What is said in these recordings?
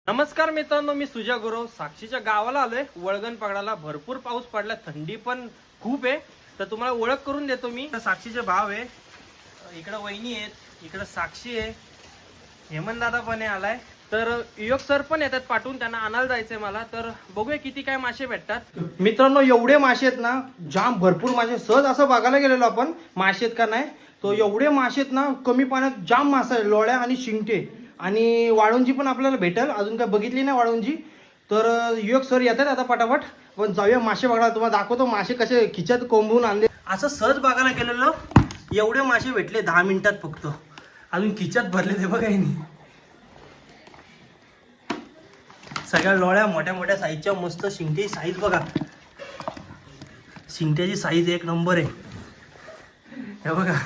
नमस्कार मित्रांनो, मी सुजय गुरव साक्षीच्या गावाला आलोय. वळगण पकडायला भरपूर पाऊस पडला, थंडी पण खूप आहे. तर तुम्हाला ओळख करून देतो मी. साक्षीचे भाव आहे, इकडे वहिनी आहेत, इकडे साक्षी आहे, हेमंत दादा पण आलाय. तर युवक सर पण येतात पाठवून, त्यांना आणायला जायचंय मला. तर बघूया किती काय मासे भेटतात. मित्रांनो, एवढे मासे आहेत ना, जाम भरपूर मासे. सहज असं बघायला गेलेलो आपण मासे आहेत का नाही, तो एवढे मासे आहेत ना, कमी पाण्यात जाम मासा आहे. लोळ्या आणि शिंगटे आणि वाळुंजी पण आपल्याला भेटेल. अजून काय बघितली नाही वाळुंजी. तर युवक सर येतात आता पटापट. पण जाऊया मासे बघायला. तुम्हाला दाखवतो मासे कसे खिच्यात कोंबून आणले. असं सहज बघायला गेलेलो, एवढे मासे भेटले 10 मिनिटात फक्त. अजून खिच्यात भरले ते बघा यांनी. सगळ्या लोळ्या मोठ्या मोठ्या साईजच्या, मस्त शिंगट्याची साईज बघा. शिंगट्याची साईज एक नंबर आहे. हे बघा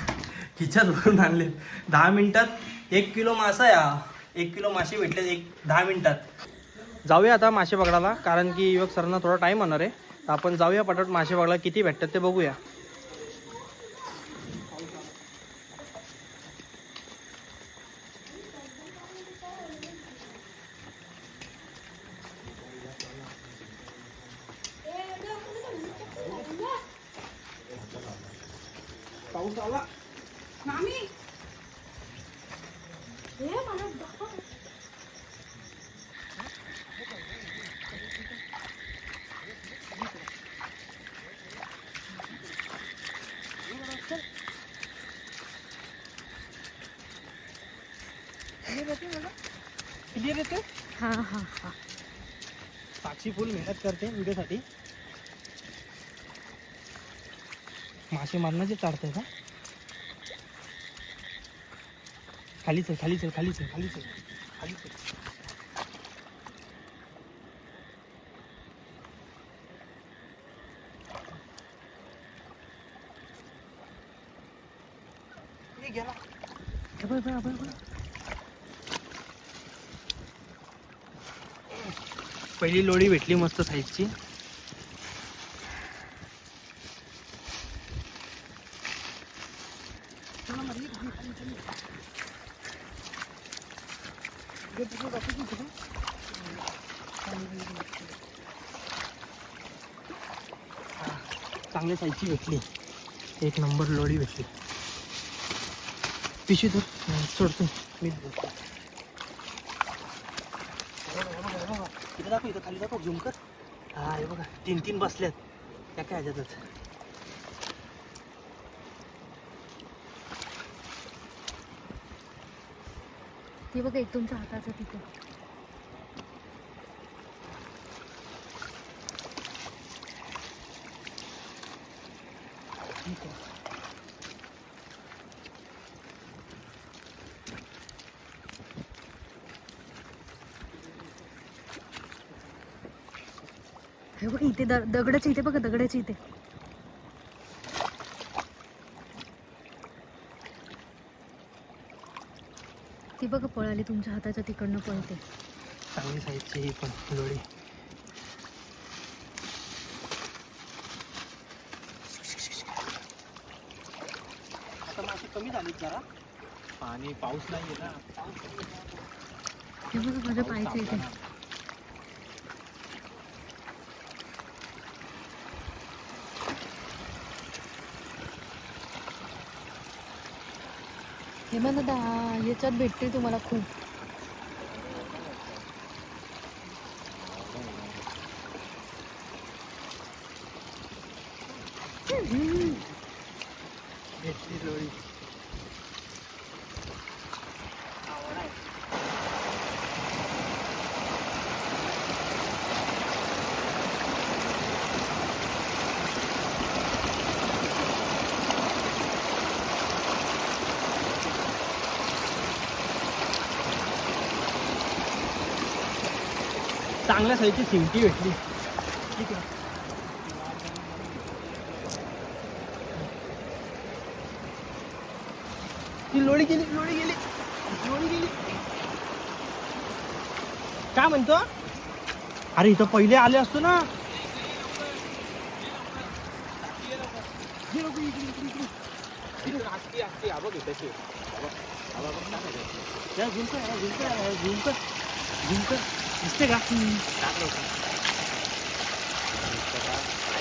खिच्यात भरून आणले 10 मिनिटात. 1 किलो मासा या, 1 किलो मासे भेटले 10 मिनिटात. जाऊया आता मासे पकडायला, कारण की युवक सरांना थोडा टाइम होणार आहे. तर आपण जाऊया पटापट मासे पकडायला. किती भेटतात ते बघूया. पाऊस आला. मामी हे मला दाखव. क्लिअर येते. हा हा हा. साक्षी फुल मेहनत करते व्हिडिओसाठी. मासे मारण्याचे चालतंय का? खाली चल, खाली चल, खाली चल, खाली चल, खाली चल. गेला. पहिली लोळी भेटली मस्त साईजची. चांगल्या साईजची भेटली, 1 नंबर लोळी भेटली. पिशवी तर सोडतो मी. इथं दाखव, इथं खाली दाखव, झूम कर. हा हे बघा 3 बसल्यात त्या काय ह्याच्यातच. ते बघा एक तुमच्या हाताचं तिथे. ठीक आहे. हे बघा इथे दगडाच्या इथे बघा, दगडाच्या इथे. ती बघा पळाली तुमच्या हाताच्या तिकडनं पळते. चांगली साईजची ही पण लोळी. आता मासे कमी झालीत जरा, आणि पाऊस नाही आहे ना. हे बघा माझ्या पायाच्या इथे. हे म्हणा दादा, याच्यात भेटते तुम्हाला खूप. भेटली लोळी. चांगल्या साईजची शिंगटी भेटली. ठीक आहे. ती लोळी गेली, लोळी गेली, लोळी गेली. काय म्हणतो? अरे इथं पहिले आले असतो ना. झुमकर दिसते का? टाक लवकर.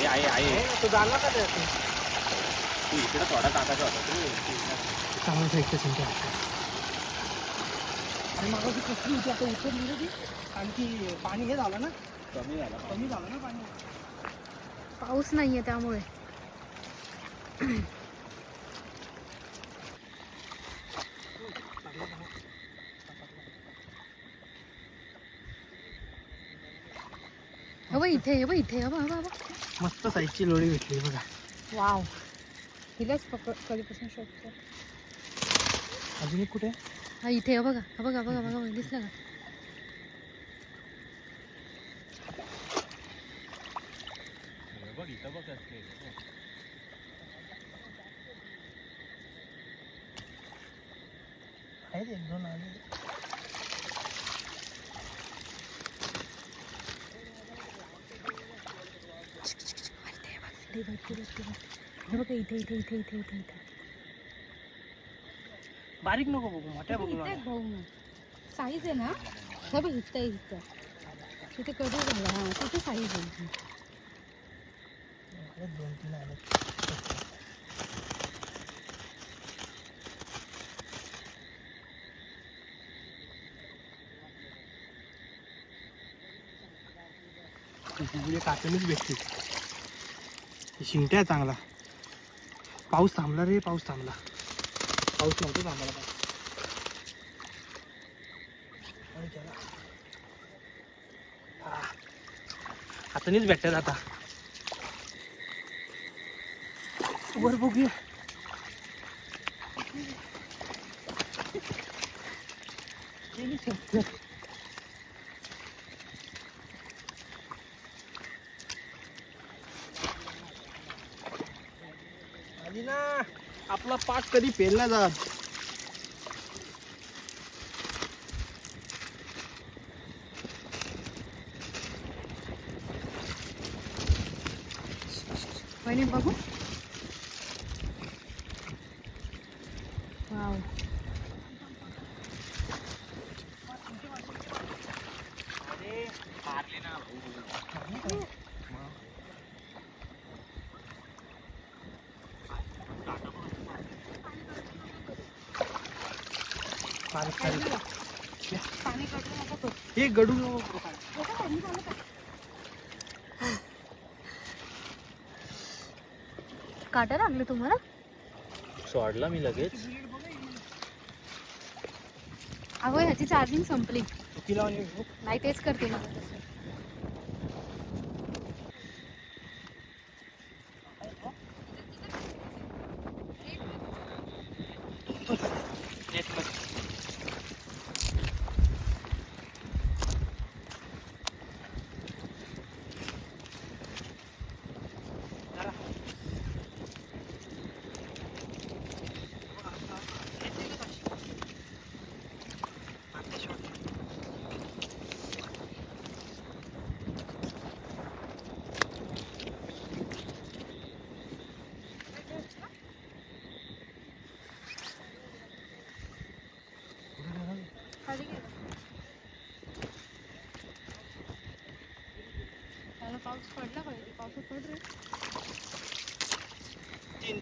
आहे तो झाला का ते? तू इकडे थोडा टाकायचा होता तू. चांगलं साईडच्या चिंता. आणि मग ती कसली होती आता उतरली रे ती. आणखी पाणी हे झालं ना, कमी झाला ना पाणी. पाऊस नाहीये त्यामुळे. इथे इथे मस्त साईजची लोळी भेटली बघा. वाव, हिलाच कधीपासून शोधतो. अजून एक कुठे? हा इथे बघा दिसलं का? बघ इथं बघ असते. आहेत एक दोन आले. हे बघा इथे. बारीक नको बघू, मोठ्या बघू. साईज आहे ना, हे बघ इथं तिथे कधी झालं. हा तिथे साईज आहे. दोन तीन आले. कातणीच भेटते. शिंट्या चांगला. पाऊस थांबला रे, पाऊस थांबला. पाऊस नव्हतो थांबला. हातानेच भेटतात आता. वर बघूया. आली ना. आपला पाक कधी फेल ना जात. वहिनी बघू. वाव, मारली ना भाऊ. पाणी काढलं नका तो. हे गडू काटा लागले तुम्हाला? सोडला मी लगेच. अगो ह्याची चार्जिंग संपली. चुकीला नाही तेच करते मग तसं. त्याला पाऊस पडला पाहिजे. पाऊस पड रे.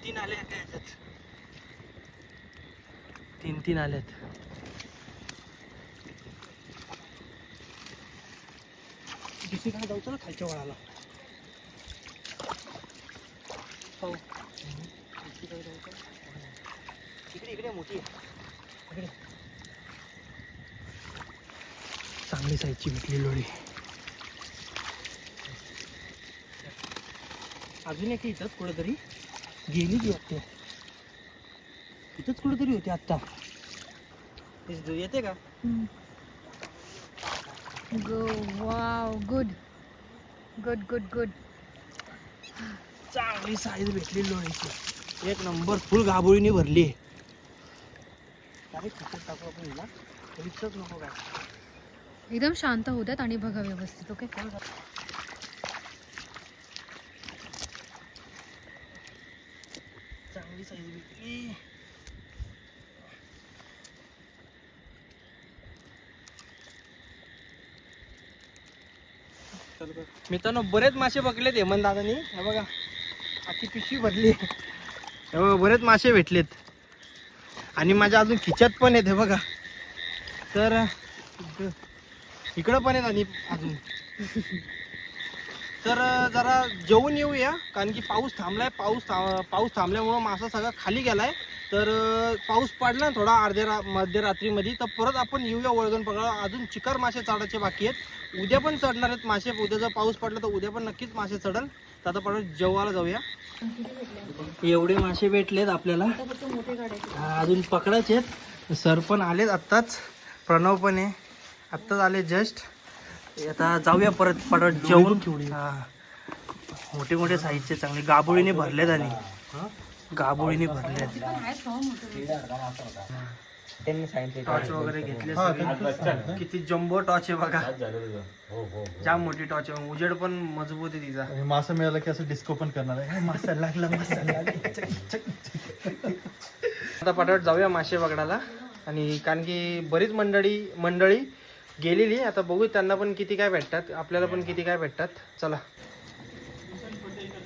तीन आले ह्याच्यात. तीन आलेत. दुसरीकडे जाऊचं ना खालच्या वळाला. हो, दुसरीकडे जाऊचं. इकडे मोठी आहे. इकडे चांगली साईजची भेटली लोळी. अजून एक इथंच कुठेतरी गेली ती वाटते. इथंच कुठेतरी होती आत्ता. येते का? Wow, good. चांगली साईज भेटली लोणीची. एक नंबर फुल गाभोळीने भरली. टाकू आपण हिला. रिक्षाच नको काय. एकदम शांत होऊ द्यात आणि बघा व्यवस्थित. ओके. चांगली साईज भेटली. मित्रांनो बरेच मासे पकडलेत हेमंत दादानी. हे बघा आखी पिशवी भरली. हे बघा बरेच मासे भेटलेत आणि माझ्या अजून खिच्यात पण आहेत. हे बघा तर इकडं पण आहेत आणि अजून. तर जरा जेवून येऊया कारण की पाऊस थांबलाय. पाऊस थांबल्यामुळं मासा सगळा खाली गेलाय. तर पाऊस पडला ना थोडा मध्यरात्रीमध्ये तर परत आपण येऊया वळगण पकडायला. अजून चिकार मासे चढायचे बाकी आहेत. उद्या पण चढणार आहेत मासे. उद्या जर पाऊस पडला तर उद्या पण नक्कीच मासे चढल. तर आता परत जेवायला जाऊया. एवढे मासे भेटलेत आपल्याला. अजून पकडायचे आहेत. सर पण आलेत आत्ताच. प्रणव पण आहे आत्ताच आले जस्ट. आता जाऊया परत जेवून. मोठे मोठे साईजचे चांगले गाबोळीने भरलेत आणि गाबोळीने भरलेत. टॉर्च वगैरे घेतले सगळे. किती जम्बो टॉर्च आहे बघा. जाम मोठी टॉर्च आहे. उजेड पण मजबूत आहे तिचा. मासा मिळाला की असं डिस्को पण करणार आहे. मासा लागला मासा लागला. आता पटापट जाऊया मासे पकडायला. आणि कारण की बरीच मंडळी गेलेली. आता बघू त्यांना पण किती काय भेटतात आपल्याला पण किती काय भेटतात. चला.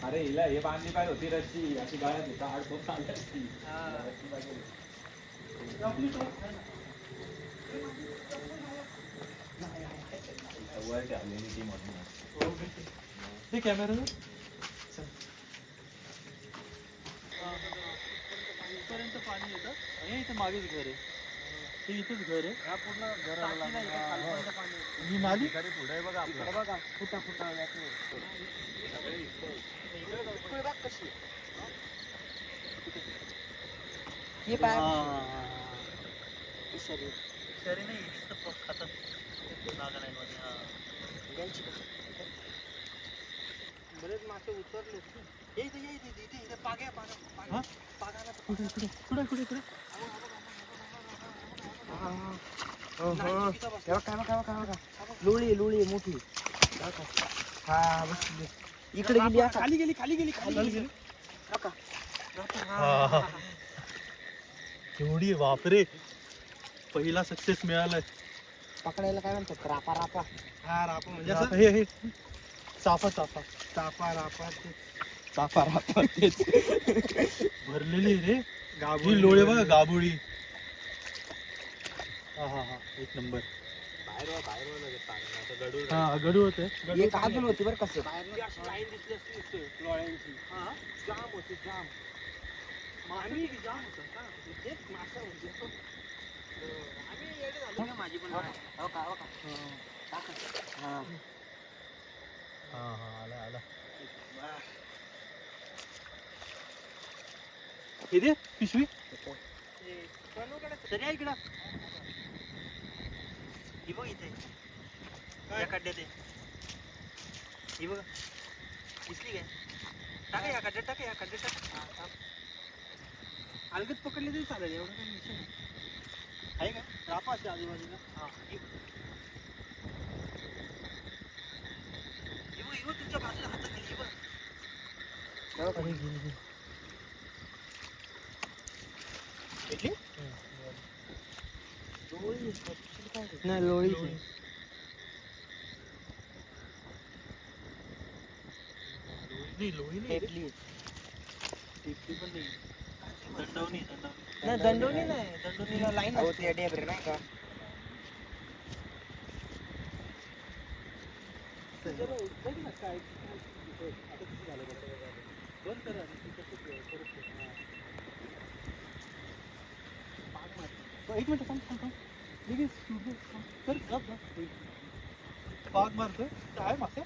अरे हिला हे बांधली पाहिजे होती रस्सी अशी गाळ्यात होता आड खूप चालली असती. वर ठेवलेली ती म्हणून ते कॅमेरा पाणी येतं. इथं मागेच घर आहे. ते इथंच घर आहे. हा पूर्ण घराला ही नाली पुढे आहे बघा आपलं. बघा फुटा हे पाय शरी नाही खातात बरेच मासे उतरले. इथे पाग्या लोळी मोठी. हा इकडे गेली. खाली गेली. एवढी बापरे. पहिला सक्सेस मिळालाय. पकडायला काय म्हणतात रापा. हा रापा म्हणजे आता असं हे चाफा रापा तेच भरलेली रे गाबोळी. लोळे बघा गाबोळी. हा एक नंबर. हा गडू होते. एक अजून होती बरं कसं लाईन दिसली असती लोळ्यांची. जाम होती जाम. आम्ही जाम होतं का तेच मासा होते. आम्ही येडे झालो. माझी पण आला हे दे पिशवी. सरी आहे इकडं. ही बघ इथे या खड्ड्यात आहे. ही बघ दिसली काय. टाका या खड्ड्यात टाका. अलगद पकडले तरी चालेल. एवढं काही विषय नाही. आहे का रापा असे आजूबाजूला. ही बघ तुमच्या बाजूला हातात गेली. भेटली नाही लोळी भेटली. पण नाही दंडवणी नाही. दंडवणीला लाईन होती नाही का. एक मिनिट थांब. पाग मारतोय काय मासे.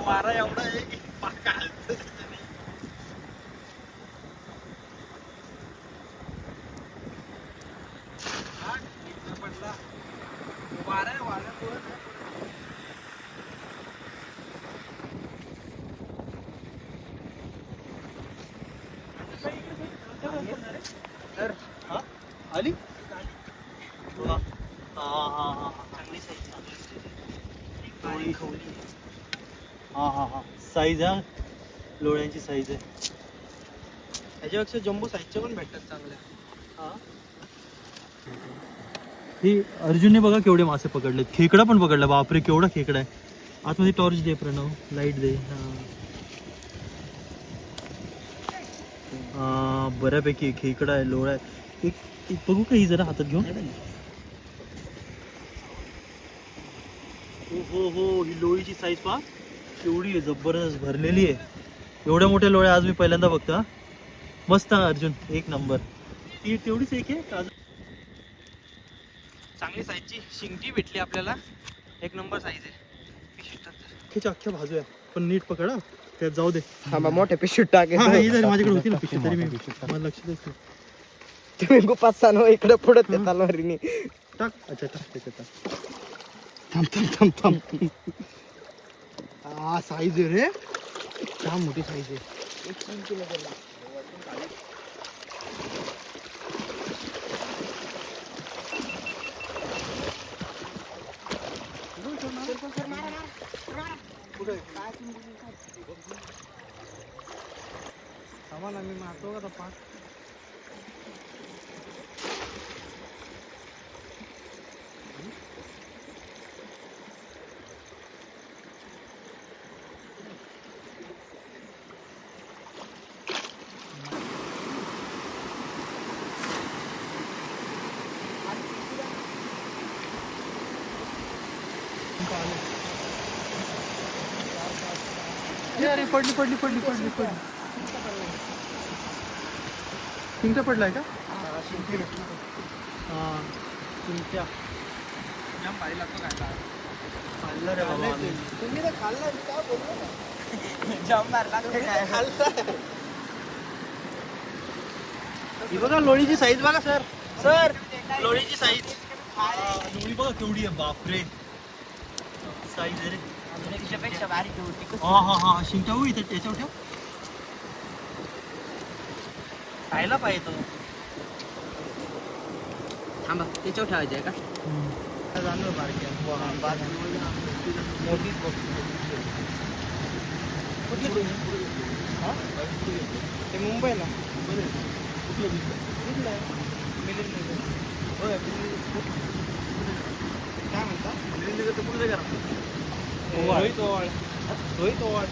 वारा एवढा आहे की पाक हालतं. पडला वारा तर हा साईज हा लोळ्यांची साईज आहे. ह्याच्यापेक्षा जम्बो साईजचे पण भेटतात चांगले. ही अर्जुनने बघा केवढे मासे पकडलेत. खेकडा पण पकडला. बापरे केवढा खेकडा आहे. आतमध्ये टॉर्च दे प्रणव, लाईट दे. हा बऱ्यापैकी खेकडा आहे, लोळा आहे. एक बघू का ही जरा हातात घेऊन. हो हो ही लोळीची साईज पहा केवढी आहे, जबरदस्त भरलेली आहे. एवढ्या मोठ्या लोळ्या आज मी पहिल्यांदा बघतो. हा मस्त अर्जुन, एक नंबर. ती तेवढीच एक आहे का? चांगली साईजची शिंगटी भेटली आपल्याला, एक नंबर साईज आहे. पिशवीत टाक. अख्ख्याच्या अख्ख्या बाजू आहे, पण नीट पकडा त्यात जाऊ दे. मोठ्या पिशवीत टाक. हा ही जरी माझ्याकडे होती ना पिशवी तरी मी मला लक्षातच नाही. तुम्ही गुपात सांग इकडे पुढे त्या तलवारीने टाक. अच्छा टाक त्याच्यात टाक. थांब थांब थांब थांब. हा साईज आहे रे, छान मोठी साईज आहे. आम्हाला मी मारतो का पाच. अरे पडली पडली पडली पडली पडली. चिंचा पडलाय का? हा चिंचा जाम भारी लागतो खायला. खाल्लं रे बाबा. तुम्ही तर खाल्लं काय बोललो जाम मारला काय खाल्लं. ही बघा लोळीची साईज बघा सर. सर लोळीची साईज. लोळी बघा केवढी आहे, बापरे साईज आहे रे. पेक्षा बारीक होती. हा हा हा शिंका हो इथे त्याच्यावर ठेव. खायला पाहिजे तो. थांबा त्याच्यावर ठेवायचं आहे का? जाणार बारक्या मोठीच बघ. ते मुंबईला काय म्हणता? रोहित ओवाळ. रोहित ओवाळ.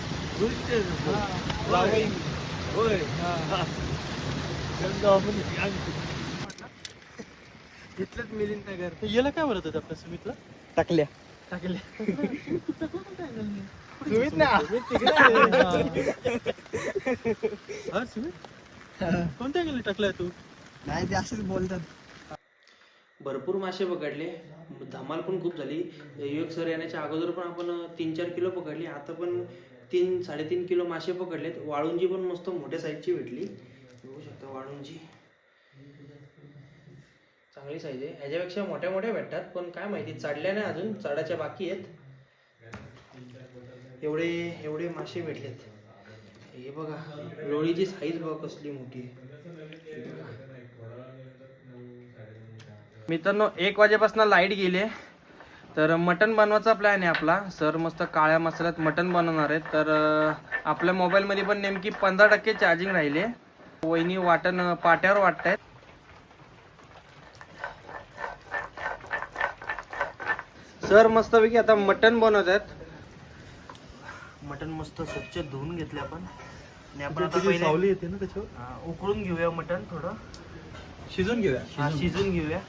इथलंच मिलिंद नगर. याला काय म्हणत होते आपल्या सुमितला? टाकल्या टाकले. सुमित ना हा सुमित कोणत्या गेले टाकलाय तू? नाही ते असेच बोलतात. भरपूर मासे पकडले, धमाल पण खूप झाली. युवक सर येण्याच्या अगोदर पण आपण 3-4 किलो पकडली. आता पण 3-3.5 किलो मासे पकडलेत. वाळूंजी पण मस्त मोठ्या साईजची भेटली. बघू शकता वाळूंजी चांगली साईज आहे. ह्याच्यापेक्षा मोठ्या मोठ्या भेटतात, पण काय माहिती चढल्या नाही अजून, चढायच्या बाकी आहेत. एवढे एवढे मासे भेटलेत. हे बघा लोळीची साईज बघा कसली मोठी आहे. मित्रांनो 1 वाजेपासून लाईट गेली आहे, तर मटण बनवायचा प्लॅन आहे आपला. सर मस्त काळ्या मसाल्यात मटण बनवणार आहेत. तर आपल्या मोबाईलमध्ये पण नेमकी 15% चार्जिंग राहिली आहे. वहिनी वाटण पाट्यावर वाटतायत. सर मस्तपैकी आता मटण बनवत आहेत. मटण मस्त स्वच्छ धुवून घेतले आपण. आणि आपण आता तुझी पहिले सावली येते ना त्याच्यावर. उकळून घेऊया मटण, थोडं शिजून घेऊया. शिजून घेऊया.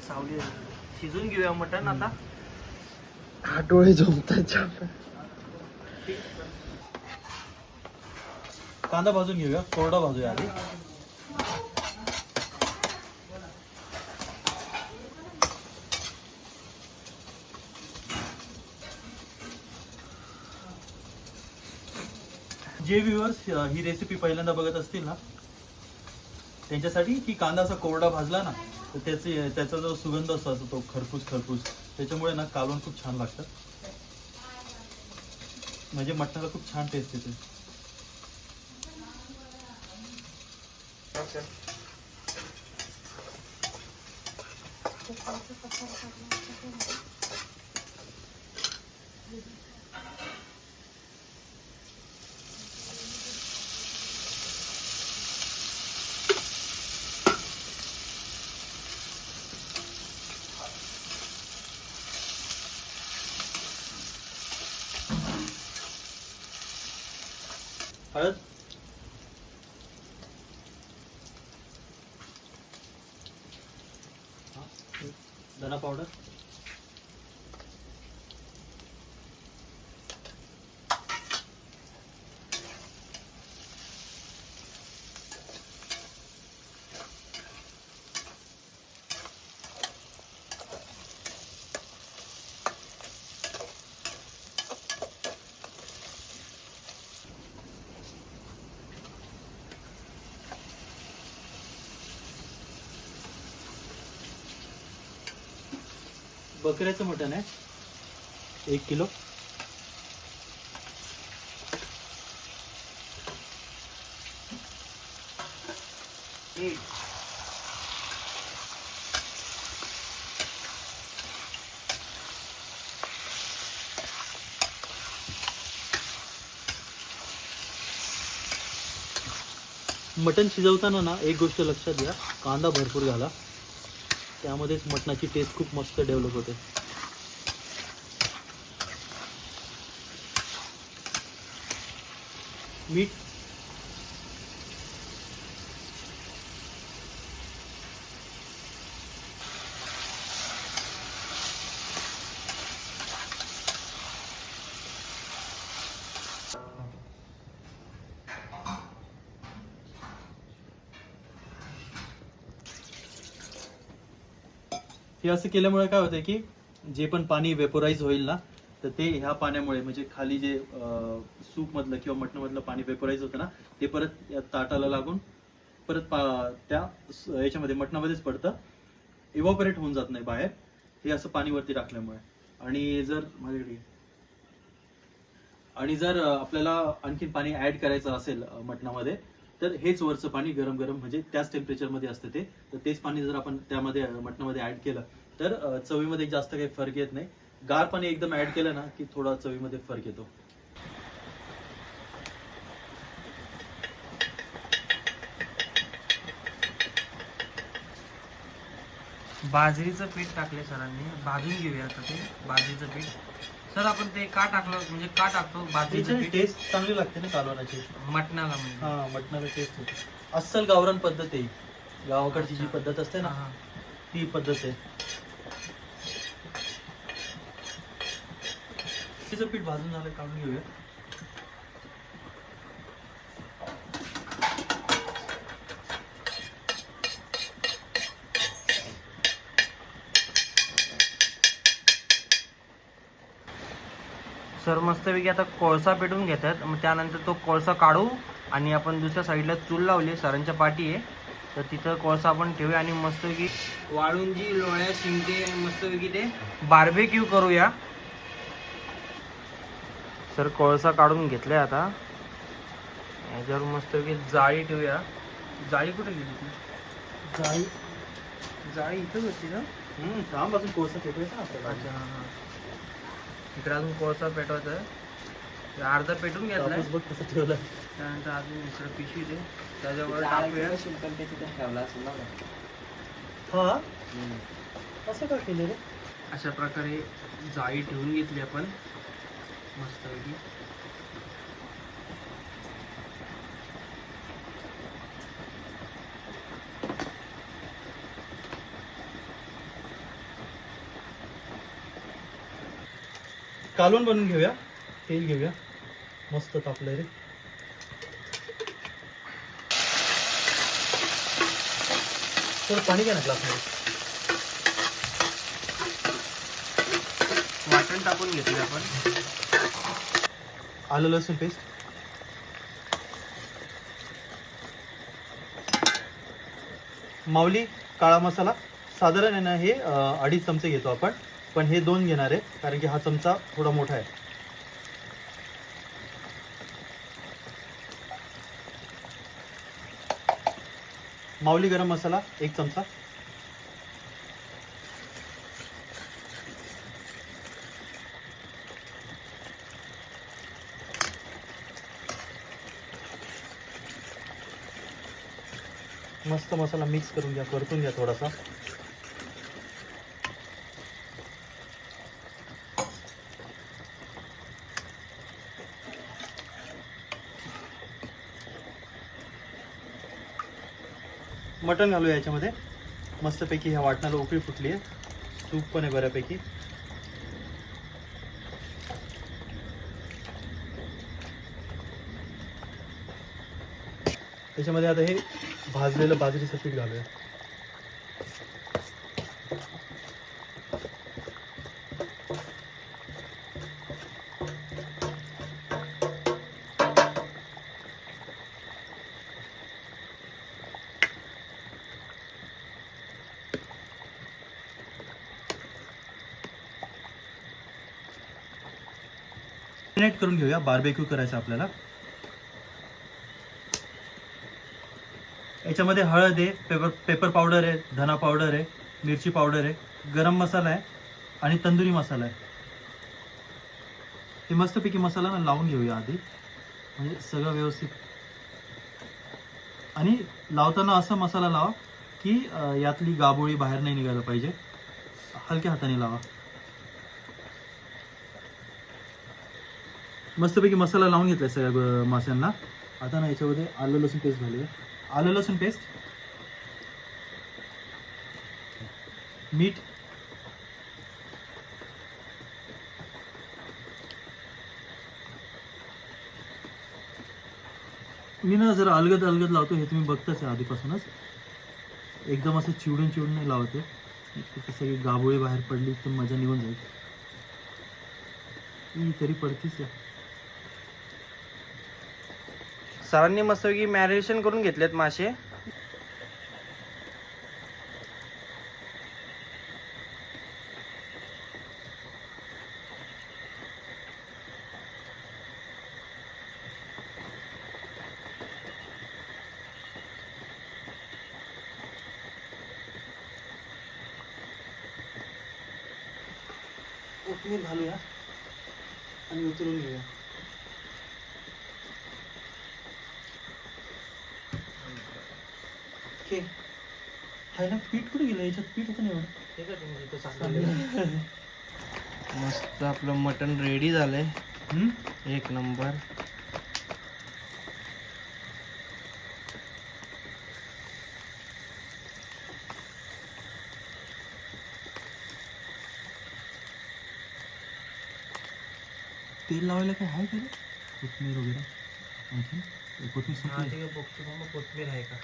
सावली शिजून घेऊया मटण आता. डोळे झोपतात. कांदा भाजून घेऊया, कोरडा भाजूया आधी. जे व्ह्युअर्स ही रेसिपी पहिल्यांदा बघत असतील ना, त्यांच्यासाठी की कांदा असा कोरडा भाजला ना तर त्याचा जो सुगंध असतो तो खरपूस त्याच्यामुळे ना कालवण खूप छान लागतं. म्हणजे मटणाला खूप छान टेस्ट येते. हळद, धना पावडर, बकऱ्याचं मटण आहे 1 किलो. मटण शिजवताना ना एक गोष्ट लक्षात घ्या, कांदा भरपूर घाला, त्यामध्येच मटणाची टेस्ट खूप मस्त डेव्हलप होते. मीठ, हे असं केल्यामुळे काय होतं की जे पण पाणी वेपोराईज होईल ना, तर ते ह्या पाण्यामुळे म्हणजे खाली जे सूप मधलं किंवा मटण मधलं पाणी वेपोराईज होतं ना, ते परत या ताटाला लागून परत त्या याच्यामध्ये मटणामध्येच पडतं, इव्हॉपरेट होऊन जात नाही बाहेर, हे असं पाणी वरती टाकल्यामुळे. आणि जर माझ्याकडे आपल्याला आणखीन पाणी ऍड करायचं असेल मटणामध्ये, तर हेच वरचं पाणी गरम गरम म्हणजे त्याच टेम्परेचरमध्ये असतं ते, तर तेच पाणी जर आपण त्यामध्ये मटणामध्ये ऍड केलं तर चवीमध्ये जास्त काही फरक येत नाही. गार पाणी एकदम ऍड केलं ना की थोडा चवीमध्ये फरक येतो. बाजरीचं पीठ टाकले सरांनी, भाजून घेऊया आता ते बाजरीचं पीठ. सर आपण ते का टाकलं, म्हणजे का टाकतो बाजरीचं पीठ? टेस्ट चांगली लागते ना कालवणाची, मटणाला म्हणजे. हा मटणाला टेस्ट होते. अस्सल गावरान पद्धत आहे, गावाकडची जी पद्धत असते ना हा. ती पद्धत आहे. तिचं पीठ भाजून झालं, काढून घेऊया. सर मस्तपैकी आता कोळसा पेटून घेतात, मग त्यानंतर तो कोळसा काढू आणि आपण दुसऱ्या साईडला चूल लावली, सरांच्या पाठी आहे तर तिथं कोळसा आपण ठेवूया आणि मस्तपैकी वाळूंजी लोळ्या शिंगटे मस्तपैकी ते बार्बेक्यू करूया. सर कोळसा काढून घेतलाय आता, याच्यावर मस्तपैकी जाळी ठेवूया. जाळी कुठे गेली ती? जाळी जाळी इथंच होती ना? काम अजून कोळसा पेटवायचा ना अच्छा आपल्याला. हां. इकडे अजून कोळसा पेटवायचा आहे, अर्धा पेटून घेतलाय. कापूस बघ कसं ठेवलं. त्यानंतर अजून दुसरं पिशवी दे, त्याच्यावर टाकूया. शिंपण ते तिथे ठेवला असेल ना. हा असं का केलं रे? अशा प्रकारे जाळी ठेवून घेतली आपण मस्तपैकी. कालवण बनवून घेऊया, तेल घेऊया, मस्त तापलंय रे. थोडं पाणी घ्या ना ग्लासमध्ये. वाटण टाकून घेतलं आपण. आलं लसूण पेस्ट, माऊली काळा मसाला साधारण आहे ना हे 2.5 चमचे घेतो आपण, पण हे 2 घेणार आहे कारण की हा चमचा थोडा मोठा आहे. माऊली गरम मसाला 1 चमचा, मस्त मसाला मिक्स करून घ्या, परतून घ्या थोडासा. मटण घालूया याच्यामध्ये. मस्तपैकी ह्या वाटणाला उकळी फुटली आहे. सूप पण आहे बऱ्यापैकी. त्याच्यामध्ये आता हे भाजलेलं बाजरीचं पीठ घालूया. मॅरिनेट करून घेऊया. बार्बेक्यू करायचं आपल्याला. याच्यामध्ये हळद आहे, पेपर पावडर आहे, धना पावडर आहे, मिरची पावडर आहे, गरम मसाला आहे आणि तंदुरी मसाला आहे. हे मस्तपैकी मसाला ना लावून घेऊया आधी, म्हणजे सगळं व्यवस्थित. आणि लावताना असा मसाला लावा की यातली गाबोळी बाहेर नाही निघायला पाहिजे. हलक्या हाताने लावा. मस्तपैकी मसाला लावून घेतलाय सगळ्या माशांना. आता ना याच्यामध्ये आलं लसूण पेस्ट घालूया. आलं लसूण पेस्ट, मीठ, मी ना जरा अलगद अलगद लावतो. हे तुम्ही बघताच आहे आधीपासूनच. एकदम असं चिवडून चिवडून नाही लावते. सगळी गाबोळी बाहेर पडली तर मजा निघून जाईल. तरी पडतीच आहे. सरांनी मस्तपैकी मॅरिनेशन करून घेतलेत मासे. कोथिंबीर घालूया आणि उतरून घेऊया. ओके. हाय ना, पीठ कुठे गेलं? याच्यात पीठ होतं नाही एवढं. मस्त आपलं मटण रेडी झालंय. एक नंबर. तेल लावायला काय आहे का? कोथिंबीर वगैरे आणखी कोथिंबीर संपली. कोथमीर आहे का?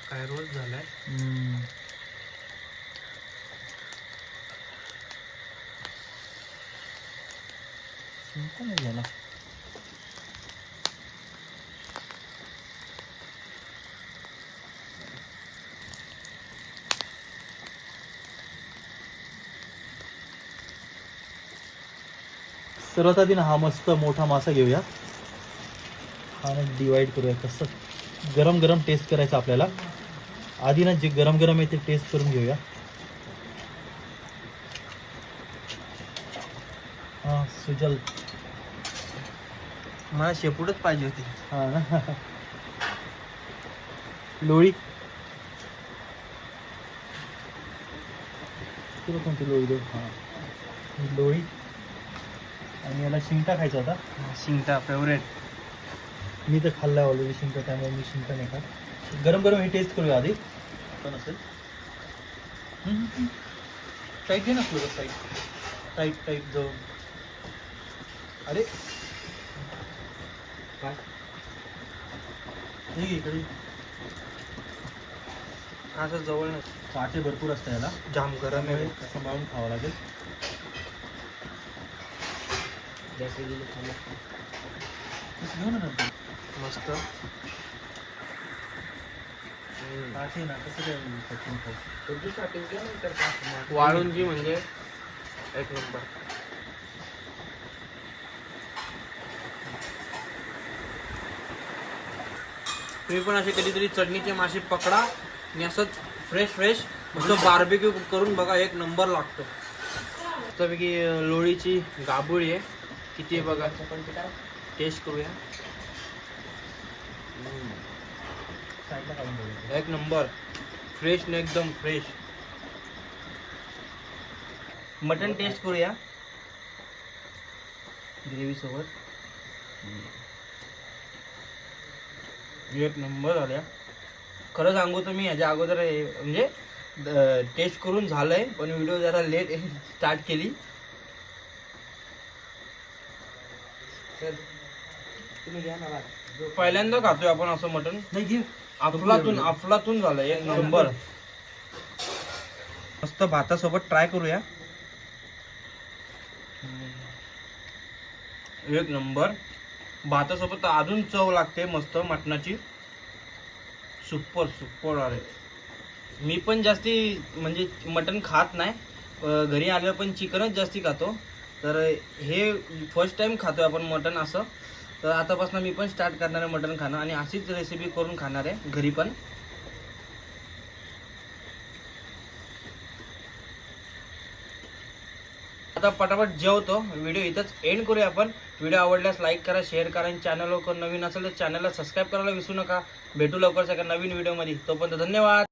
काय रोज झालाय. नाही झाला. सर्वात आधी ना हा मस्त मोठा मासा घेऊया. हा ना डिवाइड करूया. कसं गरम गरम टेस्ट करायचं आपल्याला. आधी ना जे गरम गरम आहे ते टेस्ट करून घेऊया. हा सुजल. मला शेपूटच पाहिजे होती. हा ना. लोळी. तुला कोणती लोळी देऊ? हा लोळी. आणि याला शिंका खायचा होता. शिंगटा फेवरेट. मी तर खाल्ला ऑलरेडी शिंका, त्यामुळे मी शिंका नाही खात. गरम गरम हे टेस्ट करूया आधी. पण असेल टाईट घे ना थोडं. टाईट टाईट टाईट जाऊन. अरे काय हे इकडे असं जवळ नाही. काटे भरपूर असतं याला. जाम गरम आहे. सांभाळून खावं लागेल. घेऊ ना नंतर. मस्त. काटे ना कसं काय पटकन खाऊ. वाळूंजी म्हणजे एक नंबर. तुम्ही पण असे कधीतरी चटणीचे मासे पकडा आणि असंच फ्रेश फ्रेश मस्त बार्बेक्यू करून बघा. एक नंबर लागतो. मस्तपैकी लोळीची गाबुळी आहे. किती आहे बघा. टेस्ट करूया. एक नंबर फ्रेश ने एकदम फ्रेश. मटन टेस्ट करूया ग्रेव्ही सोबत. एक नंबर झाल्या. खरं सांगू तुम्ही ह्याच्या अगोदर म्हणजे टेस्ट करून झालंय पण व्हिडिओ जरा लेट स्टार्ट केली. तुम्ही घ्या ना बा. पहिल्यांदा खातोय आपण असं मटन. नाही घे. अफलातून झालं एक नंबर. मस्त भातासोबत ट्राय करूया. एक नंबर. भातासोबत अजून चव लागते मस्त मटणाची. सुपर आले. मी पण जास्ती म्हणजे मटण खात नाही. घरी आल्यावर पण चिकनच जास्ती खातो. तर हे फर्स्ट टाइम खातोय आपण मटण असं. तर आतापासून मी पण स्टार्ट करणार आहे मटण खाणं आणि अशीच रेसिपी करून खाणार आहे घरी पण. आता पटापट जेवतो. व्हिडिओ इथंच एंड करूया आपण. व्हिडिओ आवडल्यास लाईक करा, शेअर करा आणि चॅनलवर कोण नवीन असेल तर चॅनलला सबस्क्राईब करायला विसरू नका. भेटू लवकरच एका नवीन व्हिडिओमध्ये. तोपर्यंत धन्यवाद.